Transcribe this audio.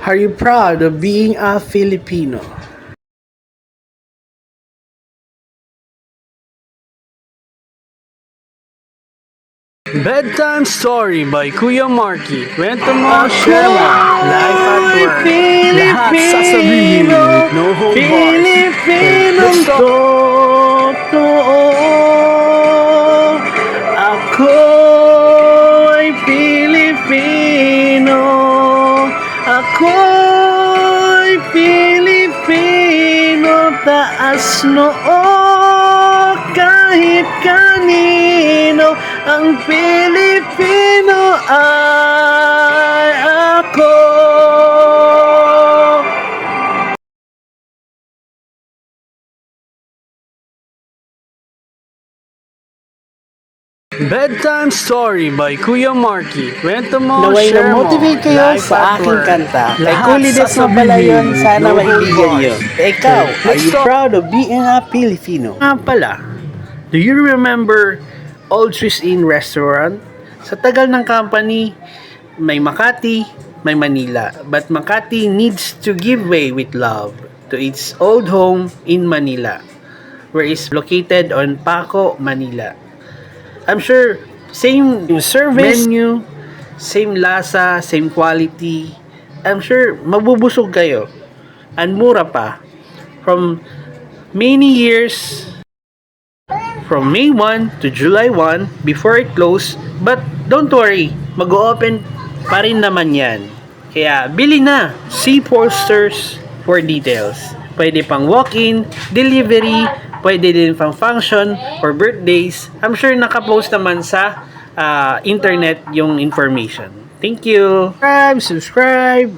Are you proud of being a Filipino? Bedtime Story by Kuya Marky. Kwento mo, share mo. Life at work. Lahat sasabihin. No hold bars. Filipinong totoo. Ako'y Pilipino. Ako'y Pilipino. Taas noo kahit kanino. Ang Pilipino ay ako. Bedtime Story by Kuya Marky. Kwento mo, Naway share mo. na-motivate kayo Life sa at aking work. kanta. Kay Lahat Kulides mo pala yun, sasabihin. sana No maibigan hold yun. bars. Ikaw, are Let's you talk. proud of being a Filipino? Nga pala, do you remember Old Swiss Inn Restaurant? Sa tagal ng company, may Makati, may Manila. But Makati needs to give way with love to its old home in Manila, where it's located on Paco, Manila. I'm sure same service, menu, same lasa, same quality. I'm sure mabubusog kayo. And mura pa. From many years, from May 1 to July 1 before it closed. But don't worry, mag-open pa rin naman yan. Kaya bili na. See posters for details. Pwede pang walk-in, delivery, pwede din pang function or birthdays. I'm sure nakapost naman sa internet yung information. Thank you. Subscribe.